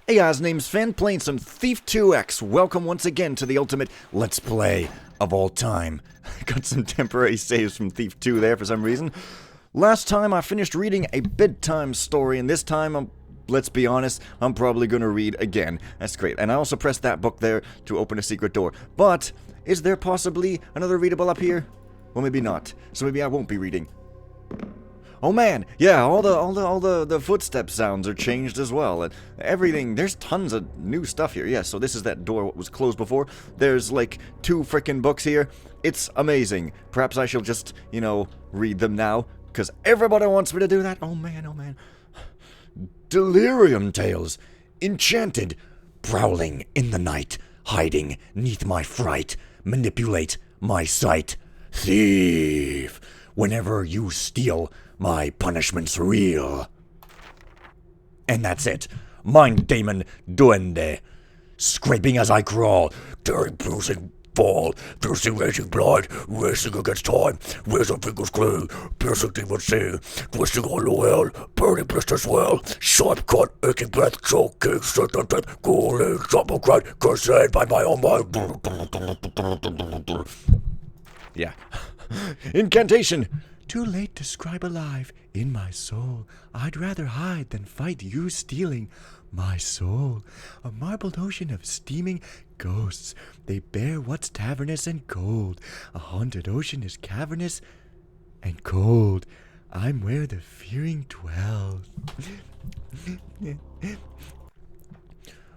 Hey guys, name's Finn, playing some Thief 2X. Welcome once again to the ultimate Let's Play of all time. Got some temporary saves from Thief 2 there for some reason. Last time I finished reading a bedtime story, and this time let's be honest, I'm probably gonna read again. That's great. And I also pressed that book there to open a secret door. But, is there possibly another readable up here? Well, maybe not. So maybe I won't be reading. Oh man, yeah, all the footstep sounds are changed as well, and everything. There's tons of new stuff here. Yeah, so this is that door what was closed before. There's like 2 frickin' books here. It's amazing. Perhaps I shall just, read them now, because everybody wants me to do that. Oh man, oh man. Delirium tales, enchanted, prowling in the night, hiding neath my fright, manipulate my sight. Thief, whenever you steal, my punishment's real. And that's it. Mind Demon Duende. Scraping as I crawl. Tearing, bruising, fall. Piercing, raging blood. Racing against time. Razor fingers clay. Piercing demon sea. Twisting all the well. Burning blisters well. Sharp cut, aching breath. Choking, certain death. Cooling, trouble cried. Cursed by my own mind. Yeah. Incantation. Too late to scribe alive. In my soul, I'd rather hide than fight you stealing my soul. A marbled ocean of steaming ghosts. They bear what's tavernous and cold. A haunted ocean is cavernous and cold. I'm where the fearing dwells.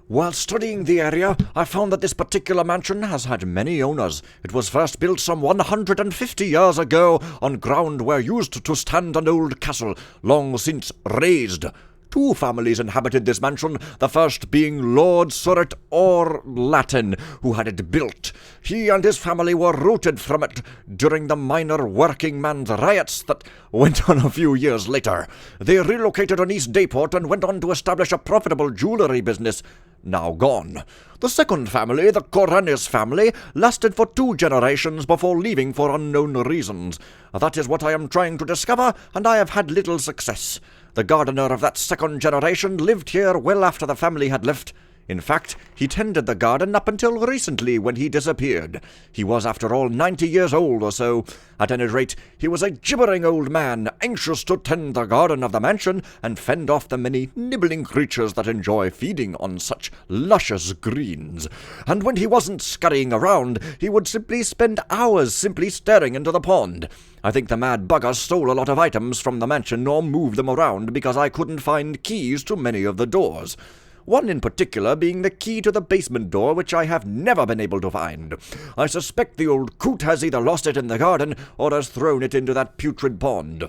While studying the area, I found that this particular mansion has had many owners. It was first built some 150 years ago on ground where used to stand an old castle, long since razed. 2 families inhabited this mansion, the first being Lord Surret or Latin, who had it built. He and his family were rooted from it during the minor working man's riots that went on a few years later. They relocated on East Dayport and went on to establish a profitable jewelry business, now gone. The second family, the Koranis family, lasted for 2 generations before leaving for unknown reasons. That is what I am trying to discover, and I have had little success. The gardener of that second generation lived here well after the family had left. In fact, he tended the garden up until recently when he disappeared. He was, after all, 90 years old or so. At any rate, he was a gibbering old man, anxious to tend the garden of the mansion and fend off the many nibbling creatures that enjoy feeding on such luscious greens. And when he wasn't scurrying around, he would simply spend hours simply staring into the pond. I think the mad bugger stole a lot of items from the mansion or moved them around because I couldn't find keys to many of the doors. One in particular being the key to the basement door, which I have never been able to find. I suspect the old coot has either lost it in the garden or has thrown it into that putrid pond.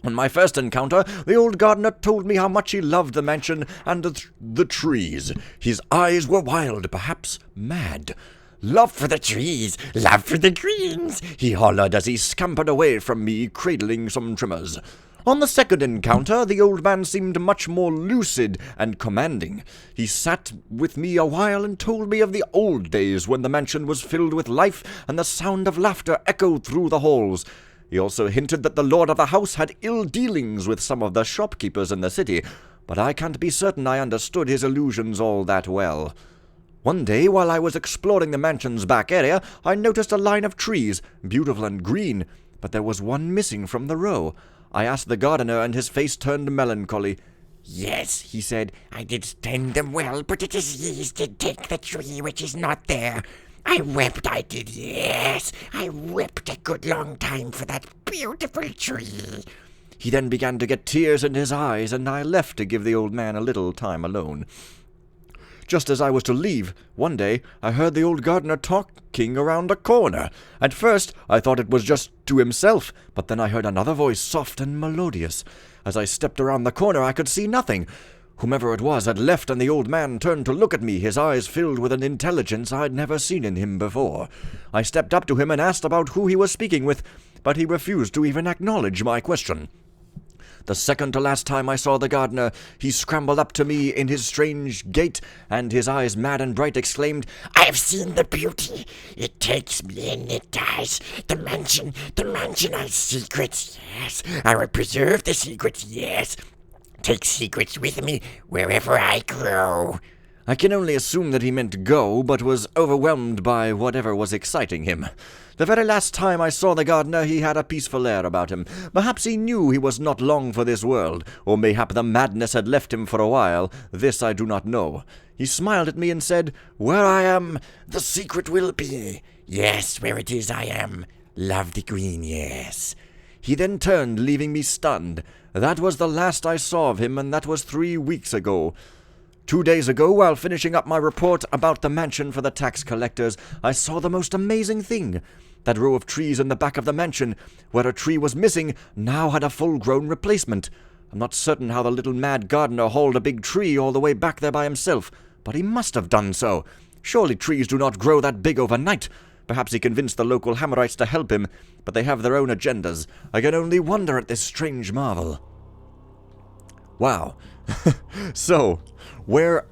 On my first encounter, the old gardener told me how much he loved the mansion and the trees. His eyes were wild, perhaps mad. "Love for the trees, love for the greens," he hollered as he scampered away from me, cradling some trimmers. On the second encounter, the old man seemed much more lucid and commanding. He sat with me a while and told me of the old days when the mansion was filled with life and the sound of laughter echoed through the halls. He also hinted that the lord of the house had ill dealings with some of the shopkeepers in the city, but I can't be certain I understood his allusions all that well. One day, while I was exploring the mansion's back area, I noticed a line of trees, beautiful and green, but there was one missing from the row. I asked the gardener, and his face turned melancholy. "Yes," he said, "I did tend them well, but it is years did take the tree which is not there. I wept, I did, yes, I wept a good long time for that beautiful tree." He then began to get tears in his eyes, and I left to give the old man a little time alone. Just as I was to leave, one day, I heard the old gardener talking around a corner. At first, I thought it was just to himself, but then I heard another voice, soft and melodious. As I stepped around the corner, I could see nothing. Whomever it was had left, and the old man turned to look at me, his eyes filled with an intelligence I'd never seen in him before. I stepped up to him and asked about who he was speaking with, but he refused to even acknowledge my question. The second to last time I saw the gardener, he scrambled up to me in his strange gait, and his eyes mad and bright exclaimed, "I have seen the beauty. It takes me in, it does. The mansion has secrets, yes. I will preserve the secrets, yes. take secrets with me wherever I go. I can only assume that he meant go, but was overwhelmed by whatever was exciting him. The very last time I saw the gardener he had a peaceful air about him. Perhaps he knew he was not long for this world, or mayhap the madness had left him for a while. This I do not know. He smiled at me and said, "Where I am, the secret will be." Yes, where it is I am. Love the green, yes. He then turned, leaving me stunned. That was the last I saw of him, and that was 3 weeks ago. 2 days ago, while finishing up my report about the mansion for the tax collectors, I saw the most amazing thing. That row of trees in the back of the mansion, where a tree was missing, now had a full-grown replacement. I'm not certain how the little mad gardener hauled a big tree all the way back there by himself, but he must have done so. Surely trees do not grow that big overnight. Perhaps he convinced the local Hammerites to help him, but they have their own agendas. I can only wonder at this strange marvel. Wow. So, where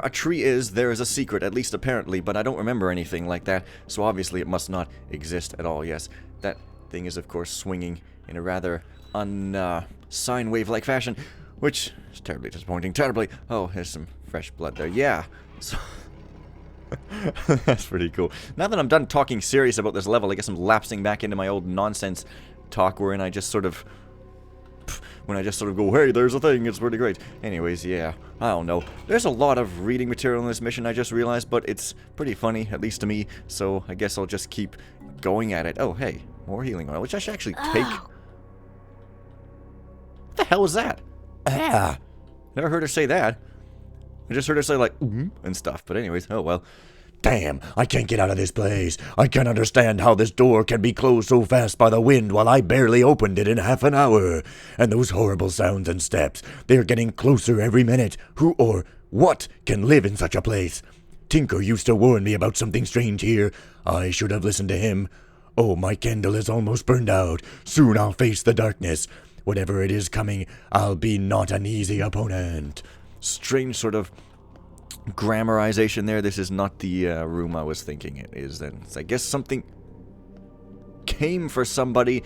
a tree is, there is a secret, at least apparently, but I don't remember anything like that, so obviously it must not exist at all. Yes, that thing is, of course, swinging in a rather sine wave-like fashion, which is terribly disappointing. Terribly. Oh, there's some fresh blood there. Yeah. So that's pretty cool. Now that I'm done talking serious about this level, I guess I'm lapsing back into my old nonsense talk wherein I just sort of go, hey, there's a thing, it's pretty great. Anyways, yeah, I don't know. There's a lot of reading material in this mission, I just realized, but it's pretty funny, at least to me, so I guess I'll just keep going at it. Oh, hey, more healing oil, which I should actually take. What the hell was that? Never heard her say that. I just heard her say, like, and stuff, but anyways, oh well. Damn, I can't get out of this place. I can't understand how this door can be closed so fast by the wind while I barely opened it in half an hour. And those horrible sounds and steps, they're getting closer every minute. Who or what can live in such a place? Tinker used to warn me about something strange here. I should have listened to him. Oh, my candle is almost burned out. Soon I'll face the darkness. Whatever it is coming, I'll be not an easy opponent. Strange sort of grammarization there. This is not the room I was thinking it is then. So I guess something came for somebody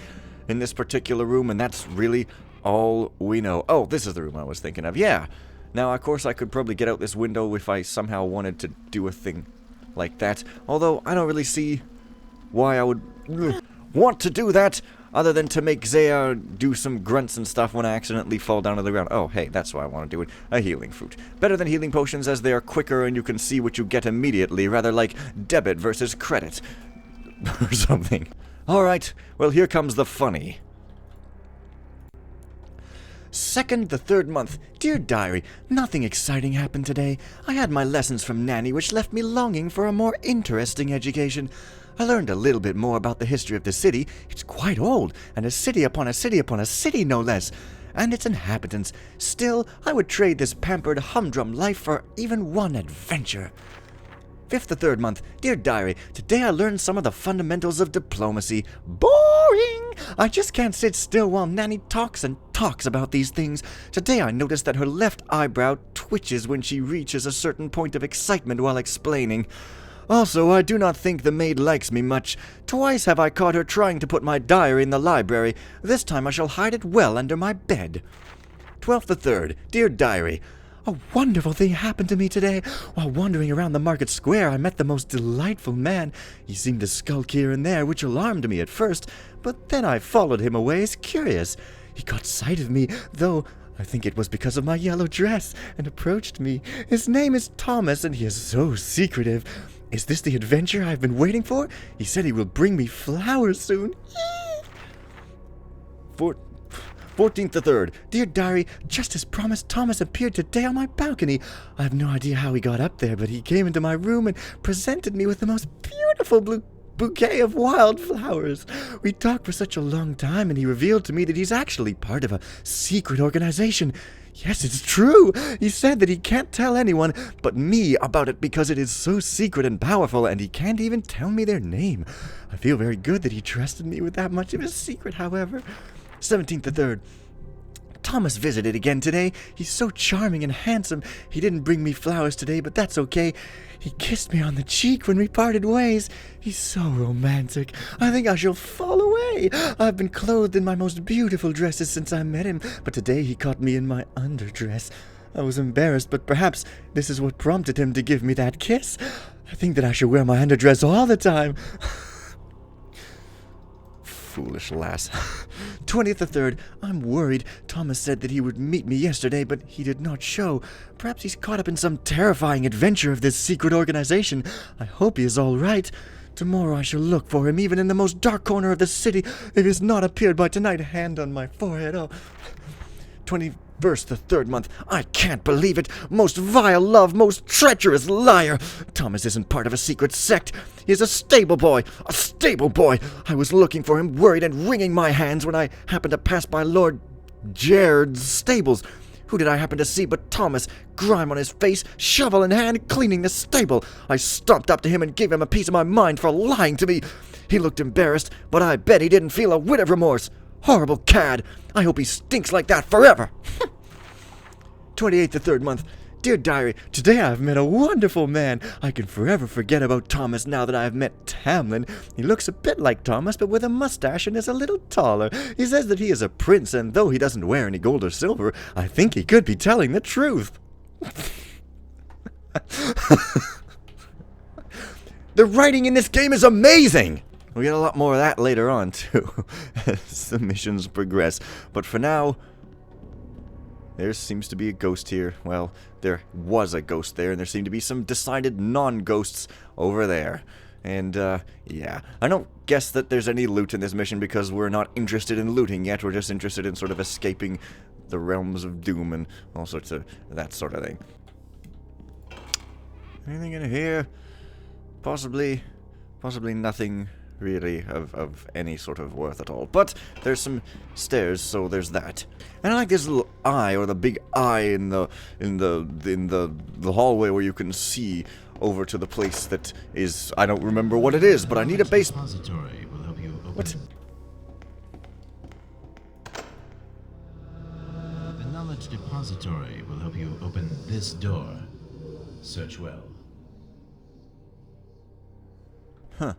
in this particular room, and that's really all we know. Oh, this is the room I was thinking of. Yeah. Now, of course, I could probably get out this window if I somehow wanted to do a thing like that. Although, I don't really see why I would want to do that, other than to make Zaya do some grunts and stuff when I accidentally fall down to the ground. Oh, hey, that's why I want to do it. A healing fruit. Better than healing potions, as they are quicker and you can see what you get immediately, rather like debit versus credit. Or something. Alright, well, here comes the funny. 2nd the 3rd month. Dear Diary, nothing exciting happened today. I had my lessons from Nanny, which left me longing for a more interesting education. I learned a little bit more about the history of the city. It's quite old, and a city upon a city upon a city, no less, and its inhabitants. Still, I would trade this pampered, humdrum life for even one adventure. 5th the 3rd month. Dear Diary, today I learned some of the fundamentals of diplomacy. Boring! I just can't sit still while Nanny talks and talks about these things. Today I noticed that her left eyebrow twitches when she reaches a certain point of excitement while explaining. Also, I do not think the maid likes me much. Twice have I caught her trying to put my diary in the library. This time I shall hide it well under my bed. 12th the 3rd. Dear Diary, a wonderful thing happened to me today. While wandering around the market square, I met the most delightful man. He seemed to skulk here and there, which alarmed me at first, but then I followed him away as curious. He caught sight of me, though I think it was because of my yellow dress, and approached me. His name is Thomas, and he is so secretive. Is this the adventure I've been waiting for? He said he will bring me flowers soon. 14th the 3rd. Dear Diary, just as promised, Thomas appeared today on my balcony. I have no idea how he got up there, but he came into my room and presented me with the most beautiful bouquet of wildflowers. We talked for such a long time, and he revealed to me that he's actually part of a secret organization. Yes, it's true. He said that he can't tell anyone but me about it because it is so secret and powerful, and he can't even tell me their name. I feel very good that he trusted me with that much of a secret, however. 17th the 3rd. Thomas visited again today. He's so charming and handsome. He didn't bring me flowers today, but that's okay. He kissed me on the cheek when we parted ways. He's so romantic. I think I shall fall away. I've been clothed in my most beautiful dresses since I met him, but today he caught me in my underdress. I was embarrassed, but perhaps this is what prompted him to give me that kiss. I think that I should wear my underdress all the time. Foolish lass. 20th the 3rd. I'm worried. Thomas said that he would meet me yesterday, but he did not show. Perhaps he's caught up in some terrifying adventure of this secret organization. I hope he is all right. Tomorrow I shall look for him, even in the most dark corner of the city. If he has not appeared by tonight, hand on my forehead. Oh. 21st the 3rd month. I can't believe it. Most vile love, most treacherous liar. Thomas isn't part of a secret sect. He's a stable boy. A stable boy. I was looking for him, worried and wringing my hands when I happened to pass by Lord Jaird's stables. Who did I happen to see but Thomas, grime on his face, shovel in hand, cleaning the stable. I stomped up to him and gave him a piece of my mind for lying to me. He looked embarrassed, but I bet he didn't feel a whit of remorse. Horrible cad. I hope he stinks like that forever. 28th the 3rd month. Dear Diary, today I have met a wonderful man. I can forever forget about Thomas now that I have met Tamlin. He looks a bit like Thomas, but with a mustache and is a little taller. He says that he is a prince, and though he doesn't wear any gold or silver, I think he could be telling the truth. The writing in this game is amazing! We get a lot more of that later on, too, as the missions progress. But for now, there seems to be a ghost here. Well, there was a ghost there, and there seem to be some decided non-ghosts over there. And, yeah. I don't guess that there's any loot in this mission because we're not interested in looting yet. We're just interested in sort of escaping the realms of doom and all sorts of that sort of thing. Anything in here? Possibly nothing really of any sort of worth at all. But there's some stairs, so there's that. And I like this little eye, or the big eye in the hallway where you can see over to the place that is, I don't remember what it is, but I need a base. Depository will help you open. What? The knowledge depository will help you open this door. Search well. Huh.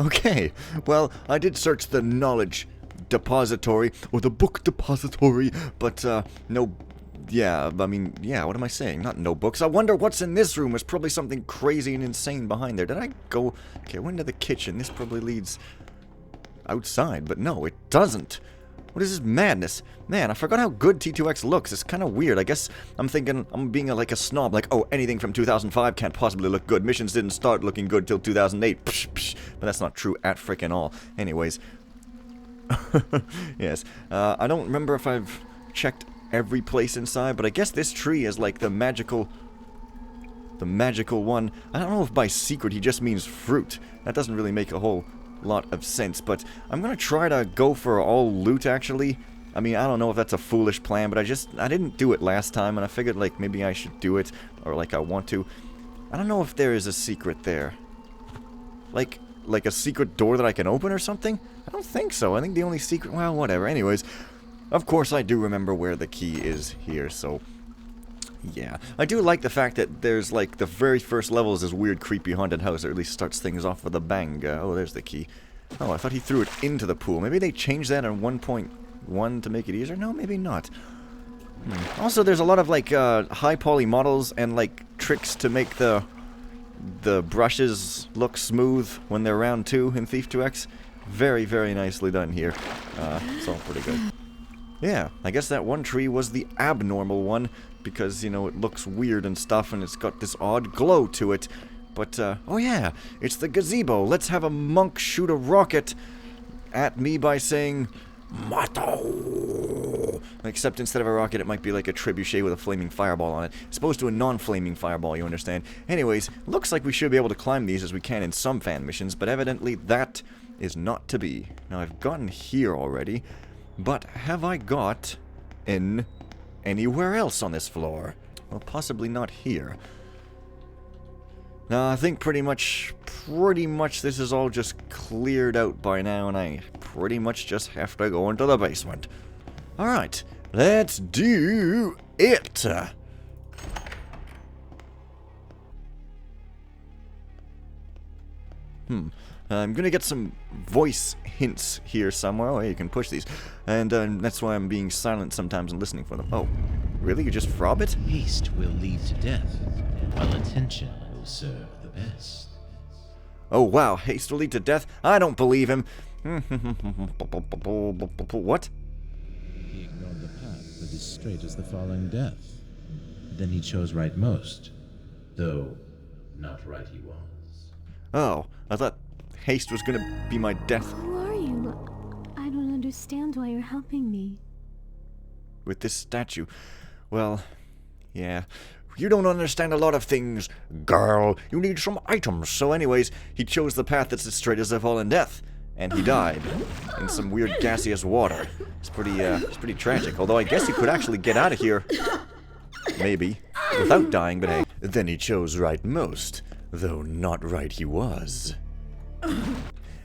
Okay, well, I did search the knowledge depository, or the book depository, but, no, yeah, I mean, yeah, what am I saying? Not no books. I wonder what's in this room. There's probably something crazy and insane behind there. Did I go, okay, I went into the kitchen. This probably leads outside, but no, it doesn't. What is this madness? Man, I forgot how good T2X looks. It's kind of weird. I guess I'm thinking I'm being like a snob. Like, oh, anything from 2005 can't possibly look good. Missions didn't start looking good till 2008. Psh, psh. But that's not true at frickin' all. Anyways. Yes. I don't remember if I've checked every place inside, but I guess this tree is like the magical one. I don't know if by secret he just means fruit. That doesn't really make a whole lot of sense, but I'm gonna try to go for all loot, actually. I mean, I don't know if that's a foolish plan, but I didn't do it last time, and I figured, like, maybe I should do it, or, like, I want to. I don't know if there is a secret there. Like a secret door that I can open or something? I don't think so. I think the only secret, well, whatever. Anyways, of course I do remember where the key is here, so yeah. I do like the fact that there's, like, the very first level is this weird, creepy, haunted house. It at least starts things off with a bang. Oh, there's the key. Oh, I thought he threw it into the pool. Maybe they changed that in 1.1 to make it easier? No, maybe not. Also, there's a lot of, like, high poly models and, like, tricks to make the brushes look smooth when they're round too in Thief 2X. Very, very nicely done here. It's all pretty good. Yeah, I guess that one tree was the abnormal one, because, you know, it looks weird and stuff, and it's got this odd glow to it. But, oh yeah, it's the gazebo. Let's have a monk shoot a rocket at me by saying, Motto! Except instead of a rocket, it might be like a trebuchet with a flaming fireball on it. As opposed to a non-flaming fireball, you understand. Anyways, looks like we should be able to climb these as we can in some fan missions, but evidently that is not to be. Now, I've gotten here already, but have I got in anywhere else on this floor? Well, possibly not here. Now, I think pretty much this is all just cleared out by now, and I pretty much just have to go into the basement. Alright, let's do it. I'm gonna get some voice hints here somewhere. Oh, hey, you can push these. And that's why I'm being silent sometimes and listening for them. Oh, really? You just frob it? Haste will lead to death, while attention will serve the best. Oh, wow. Haste will lead to death? I don't believe him. What? He ignored the path that is straight as the falling death. Then he chose right most, though not right he was. Oh, I thought haste was gonna be my death Who are you? I don't understand why you're helping me. with this statue. Well, yeah. You don't understand a lot of things, girl. You need some items. So anyways, he chose the path that's as straight as the fallen death. And he died in some weird gaseous water. It's pretty tragic. Although I guess he could actually get out of here. Maybe. Without dying, but hey. Then he chose right most. Though not right he was.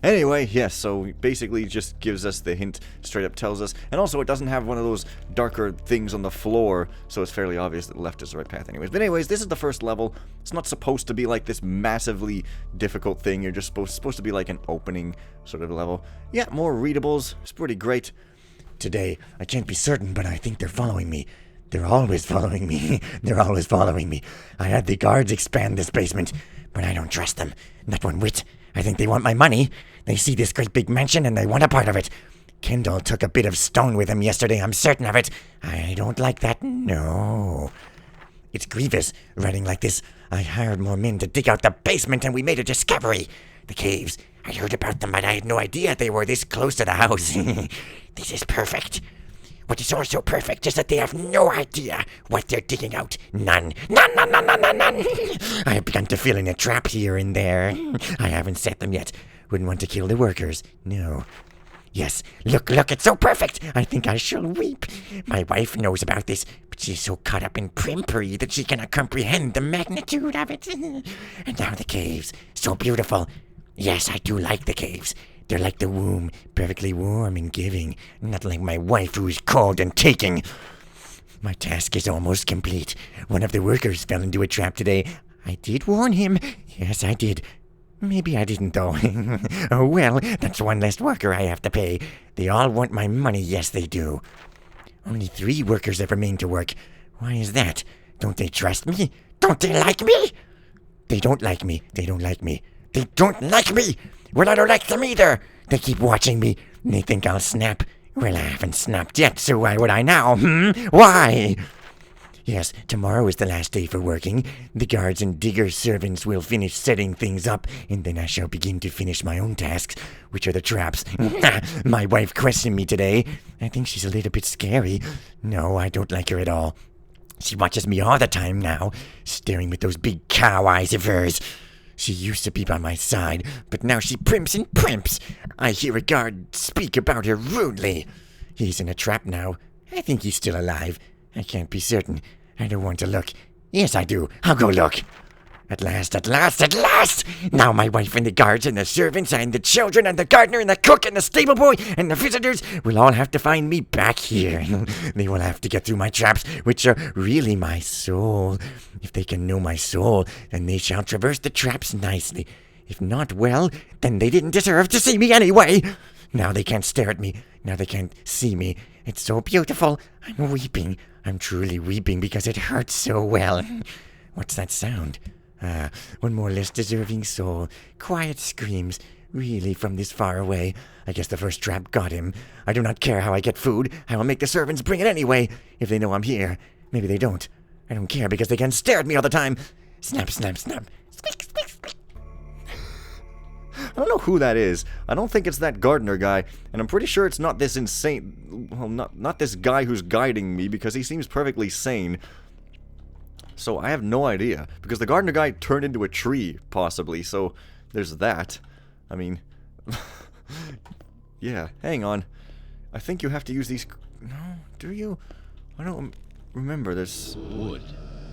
Anyway, yes, so basically just gives us the hint, straight up tells us. And also it doesn't have one of those darker things on the floor, so it's fairly obvious that the left is the right path anyways. But anyways, this is the first level. It's not supposed to be like this massively difficult thing. You're just supposed to be like an opening sort of level. Yeah, more readables. It's pretty great. Today, I can't be certain, but I think they're following me. They're always following me. They're always following me. I had the guards expand this basement, but I don't trust them. Not one whit. I think they want my money. They see this great big mansion and they want a part of it. Kendall took a bit of stone with him yesterday, I'm certain of it. I don't like that, no. It's grievous, running like this. I hired more men to dig out the basement and we made a discovery. The caves. I heard about them, but I had no idea they were this close to the house. This is perfect. What is also perfect is that they have no idea what they're digging out. None. None. I have begun to fill in a trap here and there. I haven't set them yet. Wouldn't want to kill the workers. No. Yes, look, it's so perfect. I think I shall weep. My wife knows about this, but she's so caught up in primpery that she cannot comprehend the magnitude of it. And now the caves. So beautiful. Yes, I do like the caves. They're like the womb, perfectly warm and giving, not like my wife who's cold and taking. My task is almost complete. One of the workers fell into a trap today. I did warn him. Yes, I did. Maybe I didn't, though. Oh, well, that's one less worker I have to pay. They all want my money, yes, they do. Only 3 workers have remained to work. Why is that? Don't they trust me? Don't they like me? They don't like me. They don't like me. They don't like me! Well, I don't like them either. They keep watching me. They think I'll snap. Well, I haven't snapped yet, so why would I now? Why? Yes, tomorrow is the last day for working. The guards and digger servants will finish setting things up, and then I shall begin to finish my own tasks, which are the traps. My wife questioned me today. I think she's a little bit scary. No, I don't like her at all. She watches me all the time now, staring with those big cow eyes of hers. She used to be by my side, but now she primps and primps. I hear a guard speak about her rudely. He's in a trap now. I think he's still alive. I can't be certain. I don't want to look. Yes, I do. I'll go look. At last! Now my wife and the guards and the servants and the children and the gardener and the cook and the stable boy and the visitors will all have to find me back here. They will have to get through my traps, which are really my soul. If they can know my soul, then they shall traverse the traps nicely. If not, well, then they didn't deserve to see me anyway. Now they can't stare at me. Now they can't see me. It's so beautiful. I'm weeping. I'm truly weeping because it hurts so well. What's that sound? One more less deserving soul. Quiet screams. Really, from this far away. I guess the first trap got him. I do not care how I get food. I will make the servants bring it anyway, if they know I'm here. Maybe they don't. I don't care because they can stare at me all the time. Snap. Squeak. I don't know who that is. I don't think it's that gardener guy, and I'm pretty sure it's not this insane... Well, not this guy who's guiding me, because he seems perfectly sane. So I have no idea, because the gardener guy turned into a tree, possibly, so there's that. I mean... yeah, hang on. I think you have to use these... No, do you? I don't remember, there's... Wood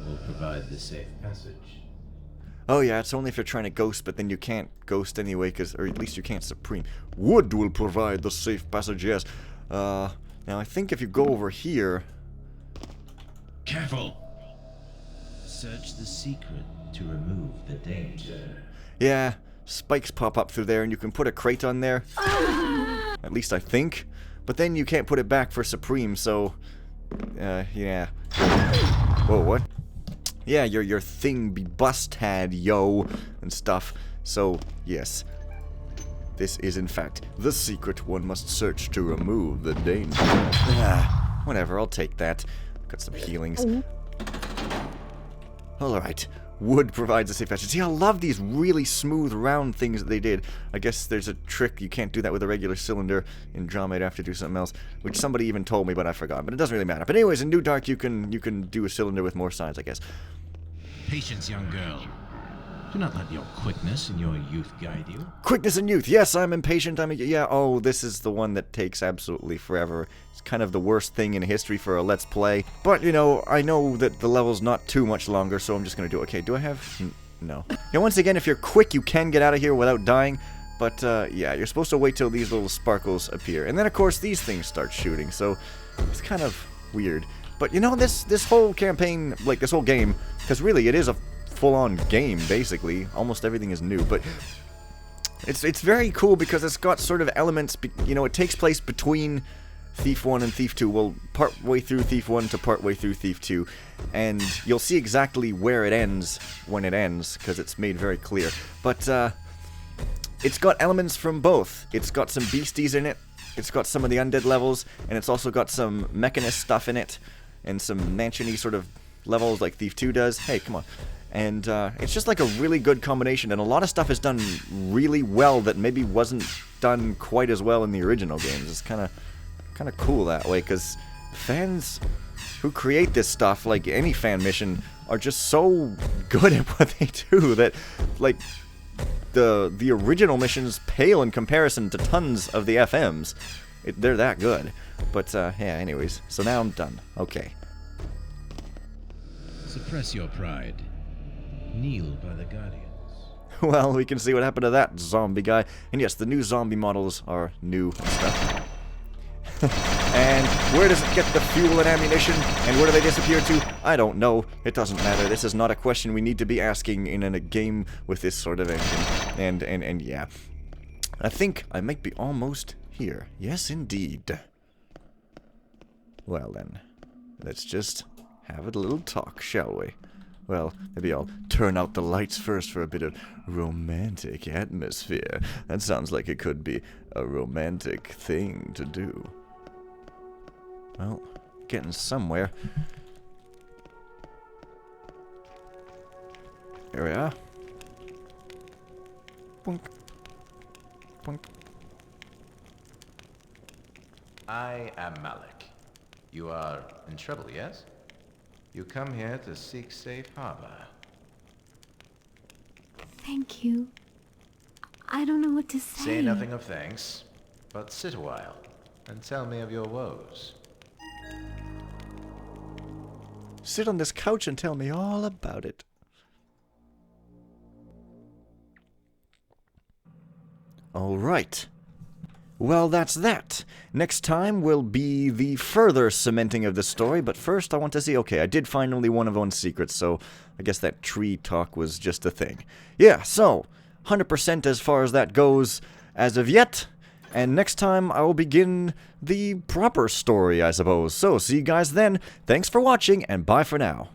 will provide the safe passage. Oh yeah, it's only if you're trying to ghost, but then you can't ghost anyway, or at least you can't supreme. Wood will provide the safe passage, yes. Now, I think if you go over here... Careful! Search the secret to remove the danger. Yeah, spikes pop up through there, and you can put a crate on there. At least I think. But then you can't put it back for Supreme, so... yeah. Whoa, what? Yeah, your thing be busted, yo, and stuff. So, yes. This is, in fact, the secret one must search to remove the danger. Whatever, I'll take that. Got some healings. Alright. Wood provides a safe passage. See, I love these really smooth, round things that they did. I guess there's a trick. You can't do that with a regular cylinder. In Andromeda, I have to do something else, which somebody even told me, but I forgot. But it doesn't really matter. But anyways, in New Dark, you can do a cylinder with more sides, I guess. Patience, young girl. Do not let your quickness and your youth guide you. Quickness and youth. Yes, I'm impatient. Yeah, oh, this is the one that takes absolutely forever. It's kind of the worst thing in history for a Let's Play. But, you know, I know that the level's not too much longer, so I'm just gonna do it. Okay, do I have... No. Yeah, once again, if you're quick, you can get out of here without dying. But, yeah, you're supposed to wait till these little sparkles appear. And then, of course, these things start shooting, so it's kind of weird. But, you know, this whole campaign, like, this whole game, because really, it is a full-on game, basically. Almost everything is new, but it's very cool because it's got sort of elements, you know, it takes place between Thief 1 and Thief 2, well, part way through Thief 1 to part way through Thief 2, and you'll see exactly where it ends when it ends, because it's made very clear. But, it's got elements from both. It's got some beasties in it, it's got some of the undead levels, and it's also got some mechanist stuff in it, and some mansion-y sort of levels like Thief 2 does. Hey, come on. And it's just like a really good combination, and a lot of stuff is done really well that maybe wasn't done quite as well in the original games. It's kind of cool that way, because fans who create this stuff, like any fan mission, are just so good at what they do that, like, the original missions pale in comparison to tons of the FMs. They're that good. But, yeah, anyways. So now I'm done. Okay. Suppress your pride. Kneel by the Guardians. Well, we can see what happened to that zombie guy. And yes, the new zombie models are new and stuff. And where does it get the fuel and ammunition? And where do they disappear to? I don't know. It doesn't matter. This is not a question we need to be asking in a game with this sort of engine. And yeah. I think I might be almost here. Yes, indeed. Well then, let's just have a little talk, shall we? Well, maybe I'll turn out the lights first for a bit of romantic atmosphere. That sounds like it could be a romantic thing to do. Well, getting somewhere. Here we are. Boink. Boink. I am Malik. You are in trouble, yes? You come here to seek safe harbor. Thank you. I don't know what to say. Say nothing of thanks, but sit a while and tell me of your woes. Sit on this couch and tell me all about it. All right. Well, that's that. Next time will be the further cementing of the story, but first I want to see, okay, I did find only one of Owen's secrets, so I guess that tree talk was just a thing. Yeah, so, 100% as far as that goes as of yet, and next time I will begin the proper story, I suppose. So, see you guys then, thanks for watching, and bye for now.